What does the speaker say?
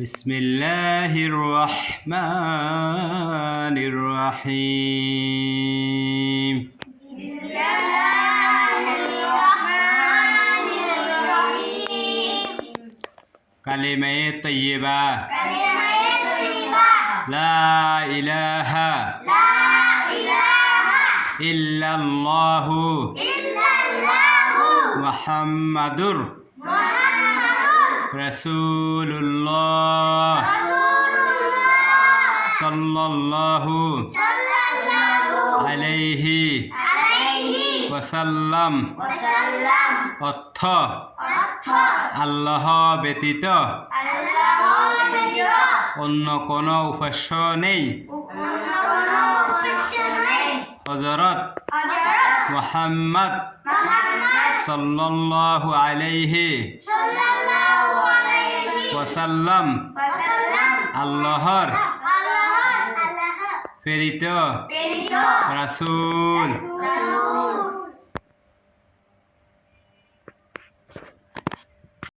বিসমিল্লাহির রহমানির রহিম। কালিমায়ে তৈয়বা লা ইলাহা ইল্লাল্লাহু মুহাম্মাদুর রাসূলুল্লাহ সাল্লাল্লাহু আলাইহি ওয়াসাল্লাম। অর্থ আল্লাহ ব্যতীত অন্য কোনো উপাস্য নেই। হযরত মুহাম্মদ সাল্লাল্লাহু আলাইহি ওয়াসাল্লাম আল্লাহর প্রেরিত রাসূল।